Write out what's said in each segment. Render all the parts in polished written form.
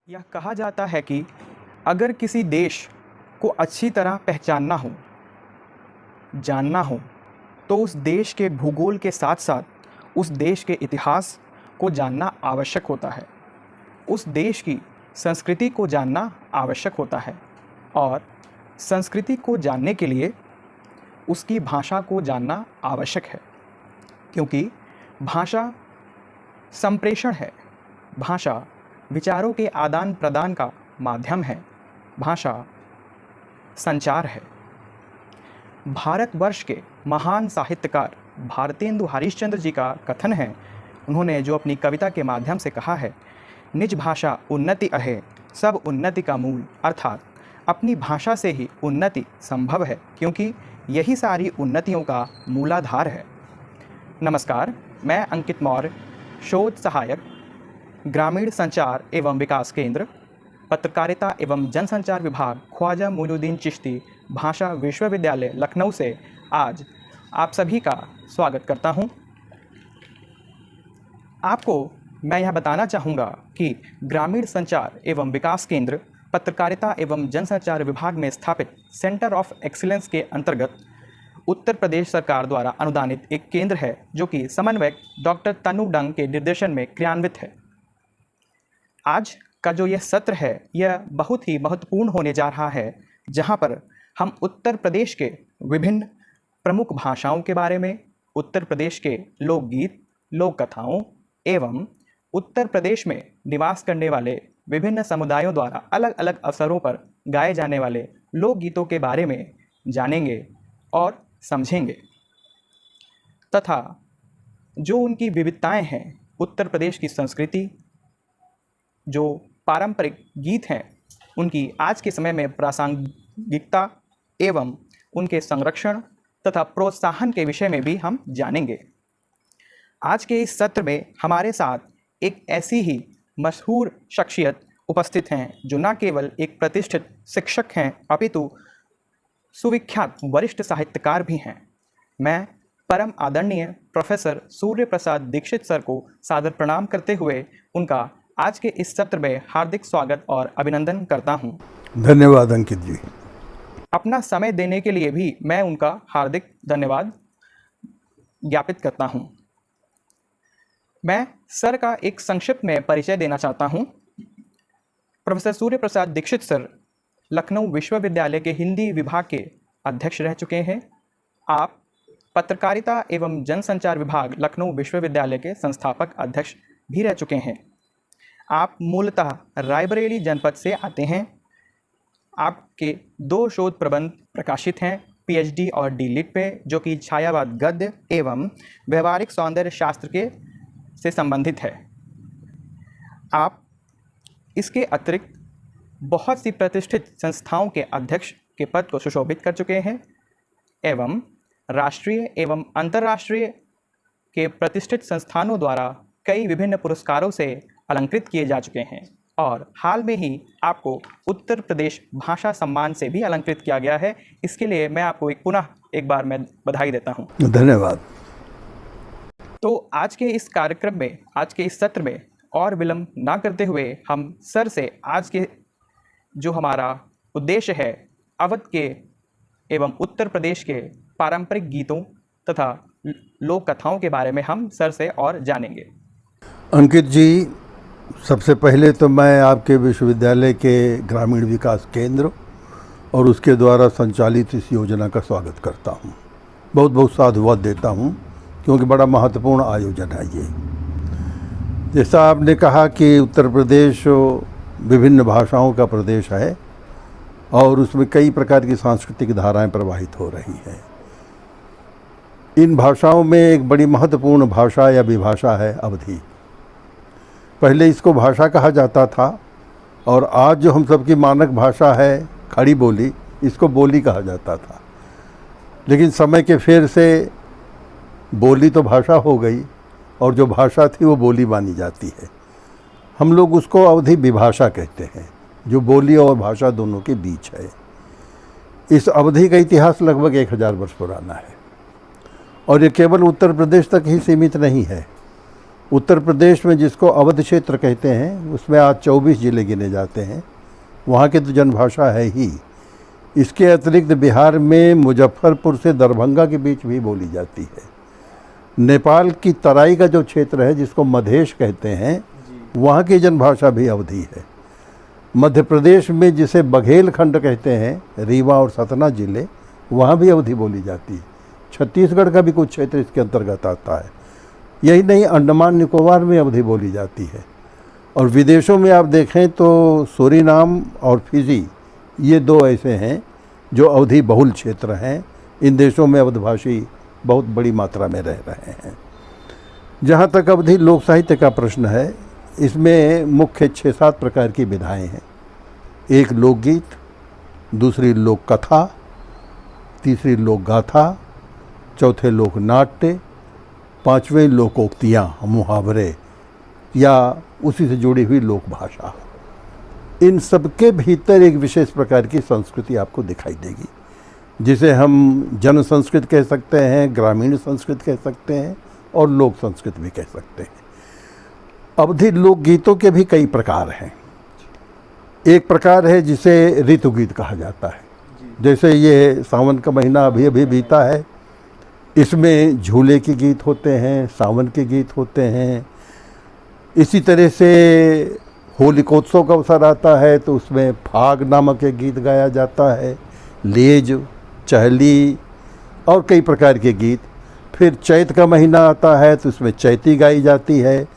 यह कहा जाता है कि अगर किसी देश को अच्छी तरह पहचानना हो, जानना हो, तो उस देश के भूगोल के साथ साथ उस देश के इतिहास को जानना आवश्यक होता है। उस देश की संस्कृति को जानना आवश्यक होता है और संस्कृति को जानने के लिए उसकी भाषा को जानना आवश्यक है, क्योंकि भाषा संप्रेषण है। भाषा विचारों के आदान प्रदान का माध्यम है। भाषा संचार है। भारतवर्ष के महान साहित्यकार भारतेंदु हरिश्चंद्र जी का कथन है, उन्होंने जो अपनी कविता के माध्यम से कहा है, निज भाषा उन्नति अहे सब उन्नति का मूल, अर्थात अपनी भाषा से ही उन्नति संभव है, क्योंकि यही सारी उन्नतियों का मूलाधार है। नमस्कार, मैं अंकित मौर्य, शोध सहायक, ग्रामीण संचार एवं विकास केंद्र, पत्रकारिता एवं जनसंचार विभाग, ख्वाजा मोइनुद्दीन चिश्ती भाषा विश्वविद्यालय लखनऊ से आज आप सभी का स्वागत करता हूं। आपको मैं यह बताना चाहूँगा कि ग्रामीण संचार एवं विकास केंद्र पत्रकारिता एवं जनसंचार विभाग में स्थापित सेंटर ऑफ एक्सीलेंस के अंतर्गत उत्तर प्रदेश सरकार द्वारा अनुदानित एक केंद्र है, जो कि समन्वयक डॉक्टर तनु डंग के निर्देशन में क्रियान्वित है। आज का जो यह सत्र है, यह बहुत ही महत्वपूर्ण होने जा रहा है, जहां पर हम उत्तर प्रदेश के विभिन्न प्रमुख भाषाओं के बारे में, उत्तर प्रदेश के लोकगीत, लोक कथाओं एवं उत्तर प्रदेश में निवास करने वाले विभिन्न समुदायों द्वारा अलग अलग अवसरों पर गाए जाने वाले लोकगीतों के बारे में जानेंगे और समझेंगे, तथा जो उनकी विविधताएं हैं, उत्तर प्रदेश की संस्कृति, जो पारंपरिक गीत हैं, उनकी आज के समय में प्रासंगिकता एवं उनके संरक्षण तथा प्रोत्साहन के विषय में भी हम जानेंगे। आज के इस सत्र में हमारे साथ एक ऐसी ही मशहूर शख्सियत उपस्थित हैं, जो न केवल एक प्रतिष्ठित शिक्षक हैं, अपितु सुविख्यात वरिष्ठ साहित्यकार भी हैं। मैं परम आदरणीय प्रोफेसर सूर्य प्रसाद दीक्षित सर को सादर प्रणाम करते हुए उनका आज के इस सत्र में हार्दिक स्वागत और अभिनंदन करता हूं। धन्यवाद अंकित जी। अपना समय देने के लिए भी मैं उनका हार्दिक धन्यवाद ज्ञापित करता हूं। मैं सर का एक संक्षिप्त में परिचय देना चाहता हूं। प्रोफेसर सूर्य प्रसाद दीक्षित सर लखनऊ विश्वविद्यालय के हिंदी विभाग के अध्यक्ष रह चुके हैं। आप पत्रकारिता एवं जनसंचार विभाग लखनऊ विश्वविद्यालय के संस्थापक अध्यक्ष भी रह चुके हैं। आप मूलतः रायबरेली जनपद से आते हैं। आपके 2 शोध प्रबंध प्रकाशित हैं पीएचडी और डीलिट पे, जो कि छायावाद गद्य एवं व्यवहारिक सौंदर्य शास्त्र के से संबंधित है। आप इसके अतिरिक्त बहुत सी प्रतिष्ठित संस्थाओं के अध्यक्ष के पद को सुशोभित कर चुके हैं एवं राष्ट्रीय एवं अंतर्राष्ट्रीय के प्रतिष्ठित संस्थानों द्वारा कई विभिन्न पुरस्कारों से अलंकृत किए जा चुके हैं और हाल में ही आपको उत्तर प्रदेश भाषा सम्मान से भी अलंकृत किया गया है। इसके लिए मैं आपको पुनः एक बार मैं बधाई देता हूं। धन्यवाद। तो आज के इस कार्यक्रम में, आज के इस सत्र में और विलंब ना करते हुए हम सर से आज के जो हमारा उद्देश्य है, अवध के एवं उत्तर प्रदेश के पारंपरिक गीतों तथा लोक कथाओं के बारे में हम सर से और जानेंगे। अंकित जी, सबसे पहले तो मैं आपके विश्वविद्यालय के ग्रामीण विकास केंद्र और उसके द्वारा संचालित इस योजना का स्वागत करता हूं। बहुत बहुत साधुवाद देता हूं, क्योंकि बड़ा महत्वपूर्ण आयोजन है ये। जैसा आपने कहा कि उत्तर प्रदेश विभिन्न भाषाओं का प्रदेश है और उसमें कई प्रकार की सांस्कृतिक धाराएं प्रवाहित हो रही हैं। इन भाषाओं में एक बड़ी महत्वपूर्ण भाषा या विभाषा है अवधी। पहले इसको भाषा कहा जाता था और आज जो हम सबकी मानक भाषा है खड़ी बोली, इसको बोली कहा जाता था। लेकिन समय के फेर से बोली तो भाषा हो गई और जो भाषा थी वो बोली मानी जाती है। हम लोग उसको अवधी विभाषा कहते हैं, जो बोली और भाषा दोनों के बीच है। इस अवधि का इतिहास लगभग 1000 वर्ष पुराना है और ये केवल उत्तर प्रदेश तक ही सीमित नहीं है। उत्तर प्रदेश में जिसको अवध क्षेत्र कहते हैं उसमें आज 24 जिले गिने जाते हैं। वहाँ की तो जनभाषा है ही। इसके अतिरिक्त बिहार में मुजफ्फरपुर से दरभंगा के बीच भी बोली जाती है। नेपाल की तराई का जो क्षेत्र है जिसको मधेश कहते हैं, वहाँ की जनभाषा भी अवधी है। मध्य प्रदेश में जिसे बघेलखंड कहते हैं, रीवा और सतना जिले, वहाँ भी अवधी बोली जाती है। छत्तीसगढ़ का भी कुछ क्षेत्र इसके अंतर्गत आता है। यही नहीं, अंडमान निकोबार में अवधी बोली जाती है। और विदेशों में आप देखें तो सूरीनाम और फिजी, ये दो ऐसे हैं जो अवधी बहुल क्षेत्र हैं। इन देशों में अवधभाषी बहुत बड़ी मात्रा में रह रहे हैं। जहाँ तक अवधी लोक साहित्य का प्रश्न है, इसमें मुख्य 6-7 प्रकार की विधाएं हैं। एक लोकगीत, दूसरी लोक कथा, तीसरी लोक गाथा, चौथे लोक नाट्य, पांचवें लोकोक्तियाँ, मुहावरे या उसी से जुड़ी हुई लोक भाषा। इन सब के भीतर एक विशेष प्रकार की संस्कृति आपको दिखाई देगी, जिसे हम जन संस्कृत कह सकते हैं, ग्रामीण संस्कृत कह सकते हैं और लोक संस्कृत भी कह सकते हैं। अवधी लोकगीतों के भी कई प्रकार हैं। एक प्रकार है जिसे ऋतुगीत कहा जाता है। जैसे ये सावन का महीना अभी अभी बीता है, इसमें झूले के गीत होते हैं, सावन के गीत होते हैं। इसी तरह से होलिकोत्सव का अवसर आता है तो उसमें फाग नामक एक गीत गाया जाता है, लेज, चहली और कई प्रकार के गीत। फिर चैत का महीना आता है तो उसमें चैती गाई जाती है।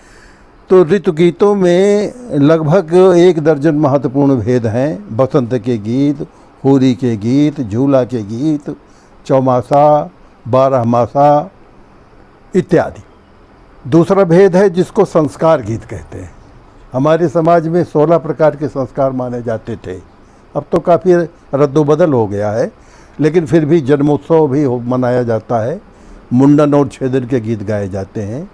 तो ऋतु गीतों में लगभग 1 दर्जन महत्वपूर्ण भेद हैं। बसंत के गीत, होली के गीत, झूला के गीत, चौमासा, 12 मासा इत्यादि। दूसरा भेद है जिसको संस्कार गीत कहते हैं। हमारे समाज में 16 प्रकार के संस्कार माने जाते थे। अब तो काफ़ी रद्दोबदल हो गया है, लेकिन फिर भी जन्मोत्सव भी मनाया जाता है। मुंडन और छेदन के गीत गाए जाते हैं।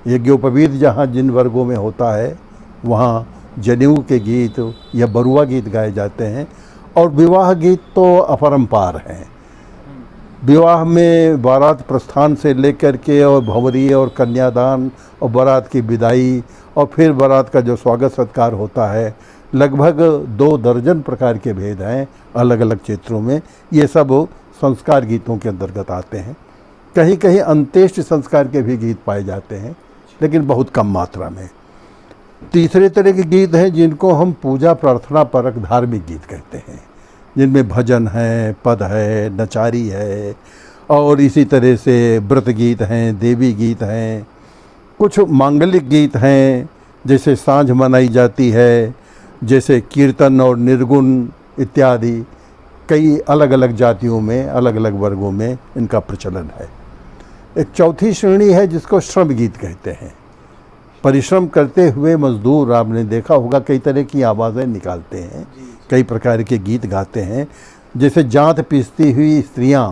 यज्ञोपवीत जहाँ जिन वर्गों में होता है वहाँ जनेऊ के गीत या बरुआ गीत गाए जाते हैं। और विवाह गीत तो अपरंपार हैं। विवाह में बारात प्रस्थान से लेकर के और भंवरी और कन्यादान और बारात की विदाई और फिर बारात का जो स्वागत सत्कार होता है, लगभग 2 दर्जन प्रकार के भेद हैं अलग अलग क्षेत्रों में। ये सब संस्कार गीतों के अंतर्गत आते हैं। कहीं कहीं अंत्येष्टि संस्कार के भी गीत पाए जाते हैं, लेकिन बहुत कम मात्रा में। तीसरे तरह के गीत हैं जिनको हम पूजा प्रार्थना परक धार्मिक गीत कहते हैं, जिनमें भजन है, पद है, नचारी है और इसी तरह से व्रत गीत हैं, देवी गीत हैं। कुछ मांगलिक गीत हैं, जैसे साँझ मनाई जाती है, जैसे कीर्तन और निर्गुण इत्यादि। कई अलग अलग जातियों में, अलग अलग वर्गों में इनका प्रचलन है। एक चौथी श्रेणी है जिसको श्रम गीत कहते हैं। परिश्रम करते हुए मजदूर, आपने देखा होगा, कई तरह की आवाज़ें निकालते हैं, कई प्रकार के गीत गाते हैं। जैसे जांत पीसती हुई स्त्रियां,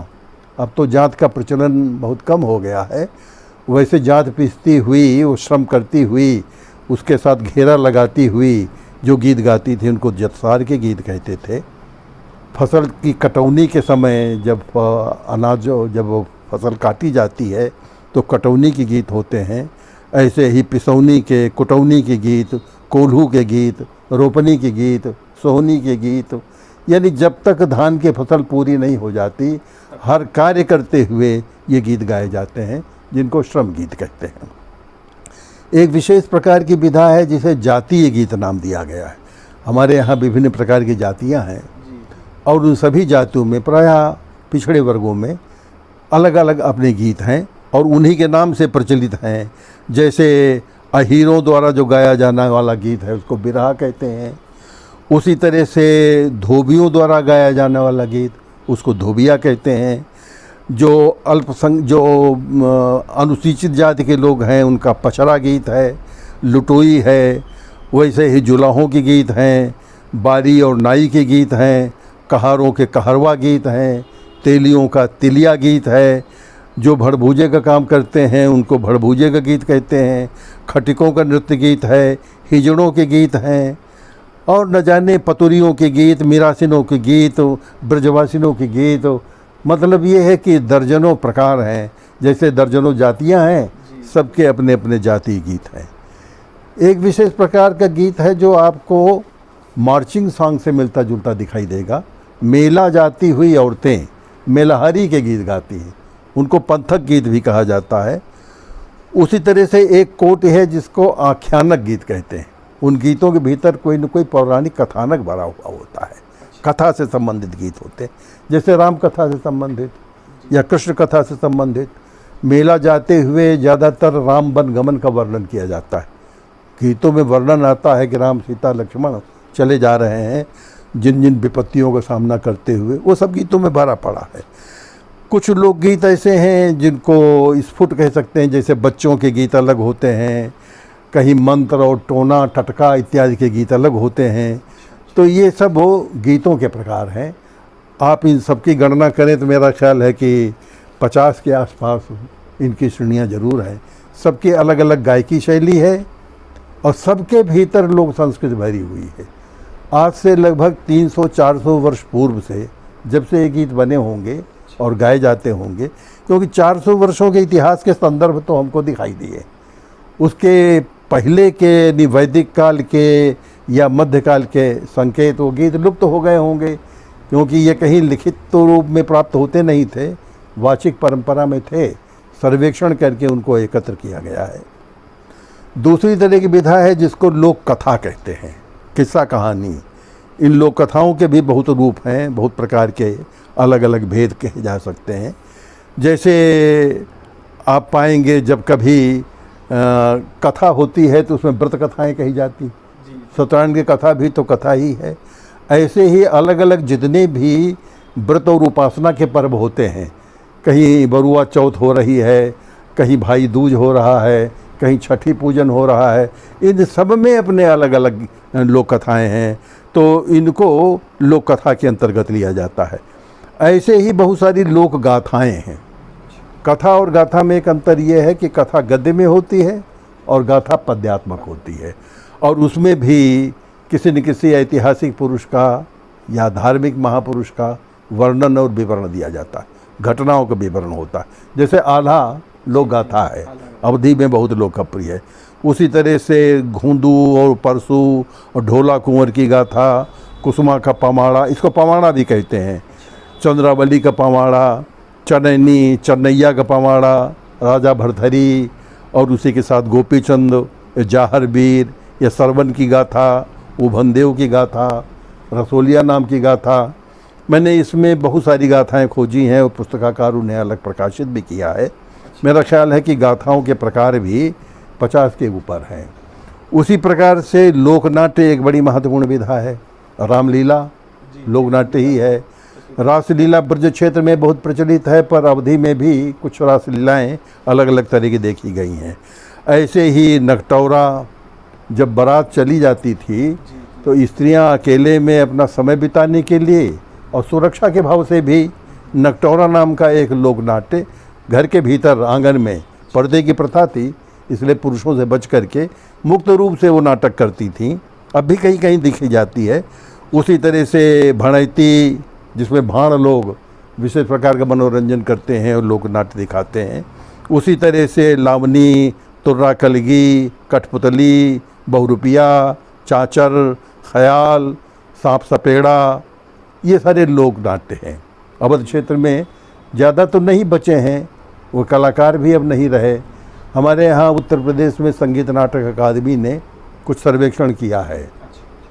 अब तो जांत का प्रचलन बहुत कम हो गया है, वैसे जांत पीसती हुई, वो श्रम करती हुई, उसके साथ घेरा लगाती हुई जो गीत गाती थी उनको जत्सार के गीत कहते थे। फसल की कटौनी के समय जब जब फसल काटी जाती है तो कटौनी के गीत होते हैं। ऐसे ही पिसौनी के, कुटौनी के गीत, कोल्हू के गीत, रोपनी के गीत, सोहनी के गीत, यानी जब तक धान की फसल पूरी नहीं हो जाती, हर कार्य करते हुए ये गीत गाए जाते हैं, जिनको श्रम गीत कहते हैं। एक विशेष प्रकार की विधा है जिसे जातीय गीत नाम दिया गया है। हमारे यहाँ विभिन्न प्रकार की जातियाँ हैं और उन सभी जातियों में प्रायः पिछड़े वर्गों में अलग अलग अपने गीत हैं और उन्हीं के नाम से प्रचलित हैं। जैसे अहीरों द्वारा जो गाया जाने वाला गीत है उसको बिरहा कहते हैं। उसी तरह से धोबियों द्वारा गाया जाने वाला गीत उसको धोबिया कहते हैं। जो अनुसूचित जाति के लोग हैं उनका पचरा गीत है, लुटोई है। वैसे ही जुलाहों के गीत हैं, बारी और नाई के गीत हैं, कहारों के कहरवा गीत हैं, तेलियों का तिलिया गीत है। जो भड़भूजे का काम करते हैं उनको भड़भूजे का गीत कहते हैं। खटिकों का नृत्य गीत है, हिजड़ों के गीत हैं और न जाने पतुरियों के गीत, मिरासिनों के गीत, ब्रजवासिनों के गीत। मतलब ये है कि दर्जनों प्रकार हैं। जैसे दर्जनों जातियां हैं, सबके अपने अपने जातीय गीत हैं। एक विशेष प्रकार का गीत है जो आपको मार्चिंग सॉन्ग से मिलता जुलता दिखाई देगा। मेला जाती हुई औरतें मेलाहारी के गीत गाती हैं, उनको पंथक गीत भी कहा जाता है। उसी तरह से एक कोट है जिसको आख्यानक गीत कहते हैं। उन गीतों के भीतर कोई न कोई पौराणिक कथानक भरा हुआ होता है, कथा से संबंधित गीत होते हैं, जैसे राम कथा से संबंधित या कृष्ण कथा से संबंधित। मेला जाते हुए ज़्यादातर राम वन गमन का वर्णन किया जाता है। गीतों में वर्णन आता है कि राम सीता लक्ष्मण चले जा रहे हैं जिन जिन विपत्तियों का सामना करते हुए, वो सब गीतों में भरा पड़ा है। कुछ लोकगीत ऐसे हैं जिनको स्फुट कह सकते हैं, जैसे बच्चों के गीत अलग होते हैं, कहीं मंत्र और टोना टटका इत्यादि के गीत अलग होते हैं। तो ये सब वो गीतों के प्रकार हैं। आप इन सब की गणना करें तो मेरा ख्याल है कि 50 के आसपास इनकी श्रेणियाँ ज़रूर हैं। सबकी अलग अलग गायकी शैली है और सबके भीतर लोक संस्कृति भरी हुई है। आज से लगभग 300-400 वर्ष पूर्व से जब से ये गीत बने होंगे और गाए जाते होंगे, क्योंकि 400 वर्षों के इतिहास के संदर्भ तो हमको दिखाई दिए। उसके पहले के वैदिक काल के या मध्यकाल के संकेत वो गीत लुप्त हो गए होंगे, क्योंकि ये कहीं लिखित तो रूप में प्राप्त होते नहीं थे, वाचिक परंपरा में थे, सर्वेक्षण करके उनको एकत्र किया गया है। दूसरी तरह की विधा है जिसको लोक कथा कहते हैं, किस्सा कहानी। इन लोक कथाओं के भी बहुत रूप हैं, बहुत प्रकार के अलग अलग भेद कहे जा सकते हैं। जैसे आप पाएंगे जब कभी कथा होती है तो उसमें व्रत कथाएं कही जाती, सत्यनारायण की कथा भी तो कथा ही है। ऐसे ही अलग अलग जितने भी व्रत और उपासना के पर्व होते हैं, कहीं बरुआ चौथ हो रही है, कहीं भाई दूज हो रहा है, कहीं छठी पूजन हो रहा है, इन सब में अपने अलग अलग लोक कथाएँ हैं, तो इनको लोक कथा के अंतर्गत लिया जाता है। ऐसे ही बहुत सारी लोक गाथाएँ हैं। कथा और गाथा में एक अंतर ये है कि कथा गद्य में होती है और गाथा पद्यात्मक होती है, और उसमें भी किसी न किसी ऐतिहासिक पुरुष का या धार्मिक महापुरुष का वर्णन और विवरण दिया जाता है, घटनाओं का विवरण होता है। जैसे आल्हा लोक गाथा है, अवधि में बहुत लोकप्रिय है। उसी तरह से घूंदू और परसू और ढोला कुंवर की गाथा, कुसुमा का पमाड़ा, इसको पमाड़ा भी कहते हैं, चंद्रावली का पमाड़ा, चनैनी चन्नैया का पमाड़ा, राजा भरथरी, और उसी के साथ गोपीचंद, जाहरवीर या सरवन की गाथा, उभनदेव की गाथा, रसोलिया नाम की गाथा। मैंने इसमें बहुत सारी गाथाएं खोजी हैं और पुस्तकाकारों ने अलग प्रकाशित भी किया है। मेरा ख्याल है कि गाथाओं के प्रकार भी 50 के ऊपर हैं। उसी प्रकार से लोकनाट्य एक बड़ी महत्वपूर्ण विधा है। रामलीला लोकनाट्य ही है। रासलीला ब्रज क्षेत्र में बहुत प्रचलित है, पर अवधि में भी कुछ रासलीलाएँ अलग अलग तरह की देखी गई हैं। ऐसे ही नगटौरा, जब बारात चली जाती थी तो स्त्रियां अकेले में अपना समय बिताने के लिए और सुरक्षा के भाव से भी नगटौरा नाम का एक लोकनाट्य घर के भीतर आंगन में, पर्दे की प्रथा थी इसलिए पुरुषों से बच करके मुक्त रूप से वो नाटक करती थीं, अब भी कहीं कहीं दिखी जाती है। उसी तरह से भणैती, जिसमें भाण लोग विशेष प्रकार का मनोरंजन करते हैं और लोकनाट्य दिखाते हैं। उसी तरह से लावनी, तुर्रा कलगी, कठपुतली, बहुरुपिया, चाचर, ख्याल, सांप सपेड़ा, ये सारे लोक नाट्य हैं। अवध क्षेत्र में ज़्यादा तो नहीं बचे हैं, वो कलाकार भी अब नहीं रहे। हमारे यहाँ उत्तर प्रदेश में संगीत नाटक अकादमी ने कुछ सर्वेक्षण किया है,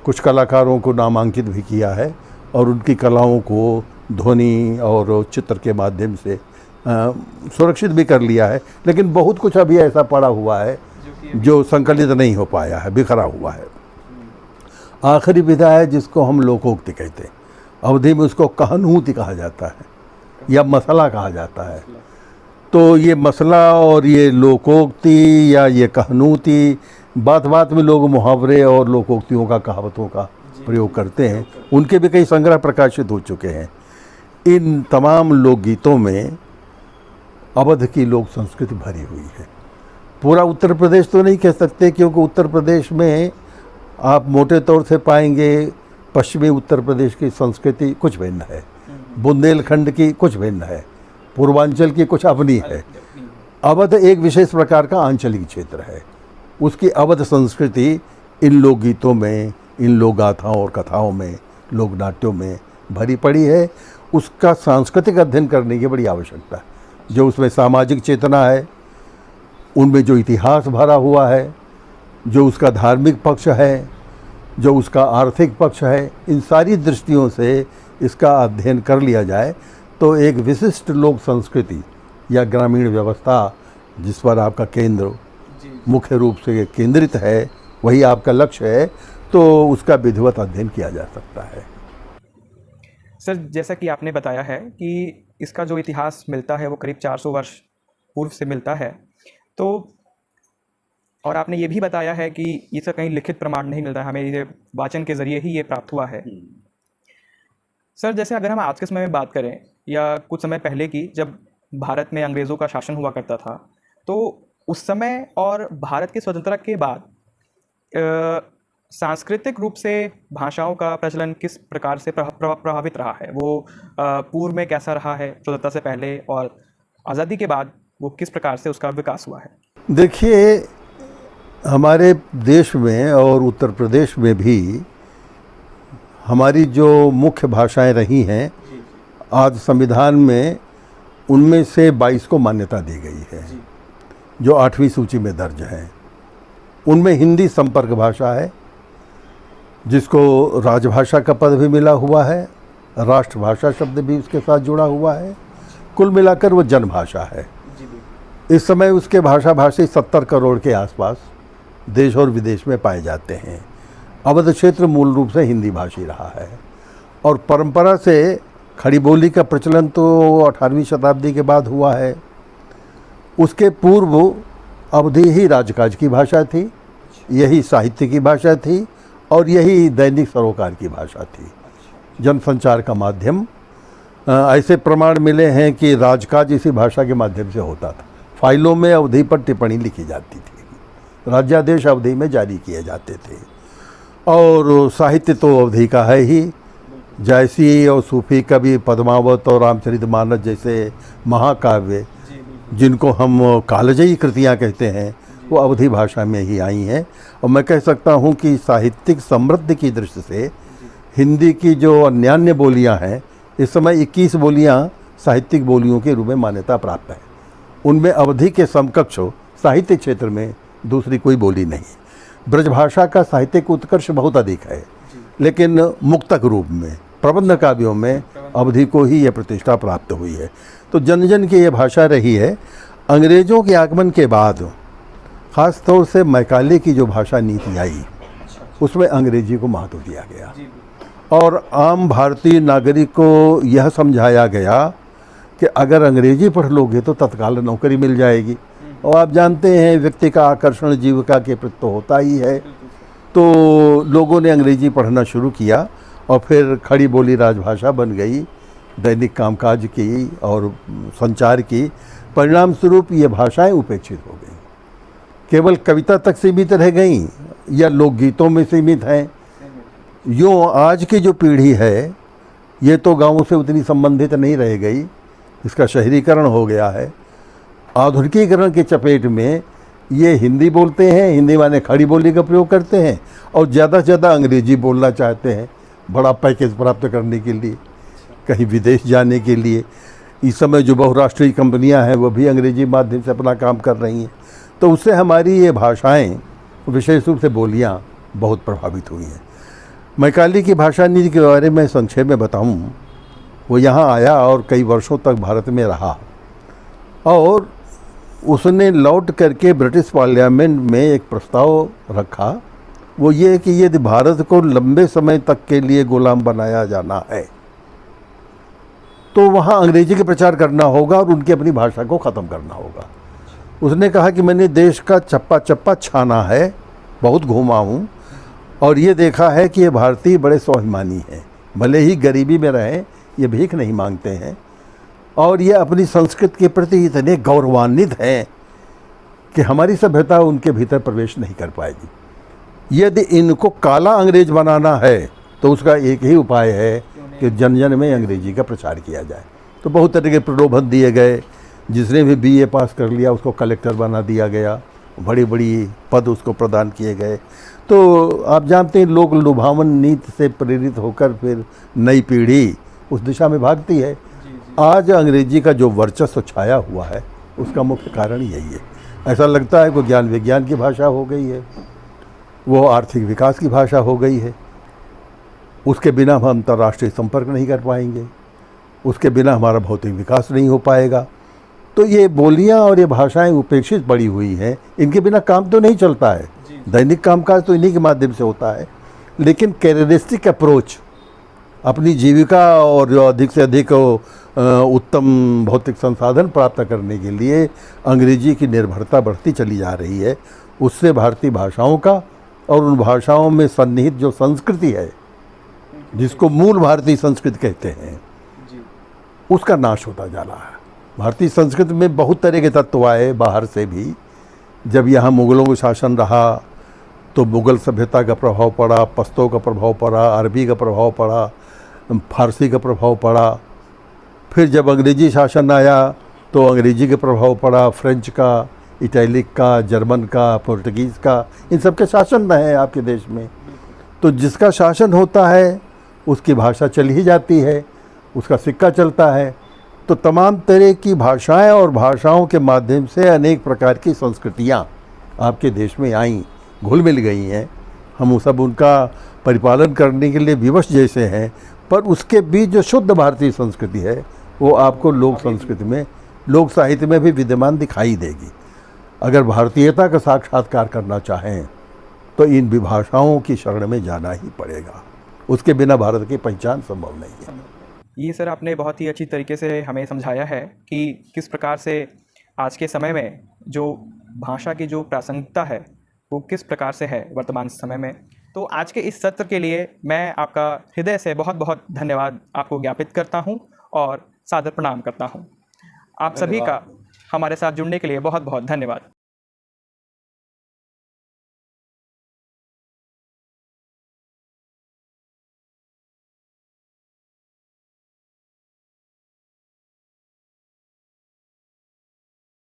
कुछ कलाकारों को नामांकित भी किया है और उनकी कलाओं को ध्वनि और चित्र के माध्यम से सुरक्षित भी कर लिया है। लेकिन बहुत कुछ अभी ऐसा पड़ा हुआ है जो संकलित नहीं हो पाया है, बिखरा हुआ है। आखिरी विधा है जिसको हम लोकोक्ति कहते हैं। अवधि में उसको कहानूति कहा जाता है या मसला कहा जाता है। तो ये मसला और ये लोकोक्ति या ये कहानूति, बात बात में लोग मुहावरे और लोकोक्तियों का, कहावतों का प्रयोग करते हैं। उनके भी कई संग्रह प्रकाशित हो चुके हैं। इन तमाम लोकगीतों में अवध की लोक संस्कृति भरी हुई है। पूरा उत्तर प्रदेश तो नहीं कह सकते, क्योंकि उत्तर प्रदेश में आप मोटे तौर से पाएंगे पश्चिमी उत्तर प्रदेश की संस्कृति कुछ भिन्न है, बुंदेलखंड की कुछ भिन्न है, पूर्वांचल की कुछ अपनी है। अवध एक विशेष प्रकार का आंचलिक क्षेत्र है। उसकी अवध संस्कृति इन लोकगीतों में, इन लोक गाथाओं और कथाओं में, लोक नाट्यों में भरी पड़ी है। उसका सांस्कृतिक अध्ययन करने की बड़ी आवश्यकता है। जो उसमें सामाजिक चेतना है, उनमें जो इतिहास भरा हुआ है, जो उसका धार्मिक पक्ष है, जो उसका आर्थिक पक्ष है, इन सारी दृष्टियों से इसका अध्ययन कर लिया जाए तो एक विशिष्ट लोक संस्कृति या ग्रामीण व्यवस्था जिस पर आपका केंद्र मुख्य रूप से केंद्रित है, वही आपका लक्ष्य है, तो उसका विधिवत अध्ययन किया जा सकता है। सर, जैसा कि आपने बताया है कि इसका जो इतिहास मिलता है वो करीब 400 वर्ष पूर्व से मिलता है, तो और आपने ये भी बताया है कि इसका कहीं लिखित प्रमाण नहीं मिलता है, हमें ये वाचन के ज़रिए ही ये प्राप्त हुआ है। सर, जैसे अगर हम आज के समय में बात करें या कुछ समय पहले की, जब भारत में अंग्रेज़ों का शासन हुआ करता था, तो उस समय और भारत की स्वतंत्रता के बाद सांस्कृतिक रूप से भाषाओं का प्रचलन किस प्रकार से प्रभावित रहा है? वो पूर्व में कैसा रहा है स्वतंत्रता से पहले, और आज़ादी के बाद वो किस प्रकार से उसका विकास हुआ है? देखिए, हमारे देश में और उत्तर प्रदेश में भी हमारी जो मुख्य भाषाएं रही हैं, आज संविधान में उनमें से 22 को मान्यता दी गई है, जो 8वीं सूची में दर्ज हैं। उनमें हिंदी संपर्क भाषा है, जिसको राजभाषा का पद भी मिला हुआ है, राष्ट्रभाषा शब्द भी उसके साथ जुड़ा हुआ है। कुल मिलाकर वो जनभाषा है। इस समय उसके भाषा भाषी 70 करोड़ के आसपास देश और विदेश में पाए जाते हैं। अवध क्षेत्र मूल रूप से हिंदी भाषी रहा है और परंपरा से खड़ी बोली का प्रचलन तो 18वीं शताब्दी के बाद हुआ है। उसके पूर्व अवधी ही राजकाज की भाषा थी, यही साहित्य की भाषा थी और यही दैनिक सरोकार की भाषा थी, जनसंचार का माध्यम। ऐसे प्रमाण मिले हैं कि राजकाज इसी भाषा के माध्यम से होता था। फाइलों में अवधी पर टिप्पणी लिखी जाती थी, राज्यादेश अवधी में जारी किए जाते थे, और साहित्य तो अवधी का है ही। जायसी और सूफी कवि पद्मावत और रामचरितमानस जैसे महाकाव्य, जिनको हम कालजयी कृतियाँ कहते हैं, वो अवधी भाषा में ही आई हैं। और मैं कह सकता हूँ कि साहित्यिक समृद्धि की दृष्टि से हिंदी की जो अन्यान्य बोलियाँ हैं, इस समय 21 बोलियाँ साहित्यिक बोलियों के रूप में मान्यता प्राप्त है। उनमें अवधी के समकक्ष साहित्य क्षेत्र में दूसरी कोई बोली नहीं। ब्रजभाषा का साहित्यिक उत्कर्ष बहुत अधिक है, लेकिन मुक्तक रूप में, प्रबंध काव्यों में अवधी को ही यह प्रतिष्ठा प्राप्त हुई है। तो जन जन की यह भाषा रही है। अंग्रेज़ों के आगमन के बाद ख़ास तौर से मैकाले की जो भाषा नीति आई, उसमें अंग्रेजी को महत्व दिया गया और आम भारतीय नागरिक को यह समझाया गया कि अगर अंग्रेजी पढ़ लोगे तो तत्काल नौकरी मिल जाएगी। और आप जानते हैं, व्यक्ति का आकर्षण जीविका के प्रति तो होता ही है। तो लोगों ने अंग्रेजी पढ़ना शुरू किया और फिर खड़ी बोली राजभाषा बन गई, दैनिक कामकाज की और संचार की। परिणाम स्वरूप ये भाषाएं उपेक्षित हो गई, केवल कविता तक सीमित रह गईं या लोकगीतों में सीमित हैं। यूँ आज की जो पीढ़ी है, ये तो गाँवों से उतनी संबंधित नहीं रह गई, इसका शहरीकरण हो गया है। आधुनिकीकरण के चपेट में ये हिंदी बोलते हैं, हिंदी माने खड़ी बोली का प्रयोग करते हैं और ज़्यादा से ज़्यादा अंग्रेजी बोलना चाहते हैं, बड़ा पैकेज प्राप्त करने के लिए, कहीं विदेश जाने के लिए। इस समय जो बहुराष्ट्रीय कंपनियां हैं वो भी अंग्रेजी माध्यम से अपना काम कर रही हैं। तो उससे हमारी ये भाषाएं, विशेष रूप से बोलियां, बहुत प्रभावित हुई हैं। मैकाले की भाषा नीति के बारे में संक्षेप में बताऊं, वो यहाँ आया और कई वर्षों तक भारत में रहा और उसने लौट करके ब्रिटिश पार्लियामेंट में एक प्रस्ताव रखा। वो ये कि यदि भारत को लंबे समय तक के लिए गुलाम बनाया जाना है तो वहाँ अंग्रेजी के प्रचार करना होगा और उनकी अपनी भाषा को ख़त्म करना होगा। उसने कहा कि मैंने देश का चप्पा चप्पा छाना है, बहुत घूमा हूँ और ये देखा है कि ये भारतीय बड़े स्वाभिमानी हैं, भले ही गरीबी में रहें, ये भीख नहीं मांगते हैं और ये अपनी संस्कृति के प्रति इतने गौरवान्वित हैं कि हमारी सभ्यता उनके भीतर प्रवेश नहीं कर पाएगी। यदि इनको काला अंग्रेज बनाना है तो उसका एक ही उपाय है कि जन जन में अंग्रेजी का प्रचार किया जाए। तो बहुत तरह के प्रलोभन दिए गए, जिसने भी बीए पास कर लिया उसको कलेक्टर बना दिया गया, बड़ी बड़ी पद उसको प्रदान किए गए। तो आप जानते हैं लोग लुभावन नीति से प्रेरित होकर फिर नई पीढ़ी उस दिशा में भागती है। आज अंग्रेजी का जो वर्चस्व छाया हुआ है उसका मुख्य कारण यही है। ऐसा लगता है कि ज्ञान विज्ञान की भाषा हो गई है, वो आर्थिक विकास की भाषा हो गई है। उसके बिना हम अंतर्राष्ट्रीय संपर्क नहीं कर पाएंगे, उसके बिना हमारा भौतिक विकास नहीं हो पाएगा। तो ये बोलियां और ये भाषाएं उपेक्षित पड़ी हुई हैं, इनके बिना काम तो नहीं चलता है। दैनिक कामकाज तो इन्हीं के माध्यम से होता है, लेकिन कैरियरिस्टिक अप्रोच अपनी जीविका और जो अधिक से अधिक उत्तम भौतिक संसाधन प्राप्त करने के लिए अंग्रेजी की निर्भरता बढ़ती चली जा रही है। उससे भारतीय भाषाओं का और उन भाषाओं में सन्निहित जो संस्कृति है, जिसको मूल भारतीय संस्कृति कहते हैं, उसका नाश होता जा रहा है। भारतीय संस्कृति में बहुत तरह के तत्व आए बाहर से भी। जब यहाँ मुग़लों का शासन रहा तो मुग़ल सभ्यता का प्रभाव पड़ा, पश्तो का प्रभाव पड़ा, अरबी का प्रभाव पड़ा, फारसी का प्रभाव पड़ा। फिर जब अंग्रेजी शासन आया तो अंग्रेजी का प्रभाव पड़ा, फ्रेंच का, इटैलिक का, जर्मन का, पुर्तगीज़ का, इन सब के शासन रहे हैं आपके देश में। तो जिसका शासन होता है उसकी भाषा चल ही जाती है, उसका सिक्का चलता है। तो तमाम तरह की भाषाएं और भाषाओं के माध्यम से अनेक प्रकार की संस्कृतियां आपके देश में आईं, घुल मिल गई हैं। हम सब उनका परिपालन करने के लिए विवश जैसे हैं, पर उसके बीच जो शुद्ध भारतीय संस्कृति है वो आपको लोक संस्कृति में, लोक साहित्य में भी विद्यमान दिखाई देगी। अगर भारतीयता का साक्षात्कार करना चाहें तो इन विभाषाओं की शरण में जाना ही पड़ेगा, उसके बिना भारत की पहचान संभव नहीं है। ये सर आपने बहुत ही अच्छी तरीके से हमें समझाया है कि किस प्रकार से आज के समय में जो भाषा की जो प्रासंगिकता है वो किस प्रकार से है वर्तमान समय में। तो आज के इस सत्र के लिए मैं आपका हृदय से बहुत बहुत धन्यवाद आपको ज्ञापित करता हूं और सादर प्रणाम करता हूं। आप सभी का हमारे साथ जुड़ने के लिए बहुत बहुत धन्यवाद।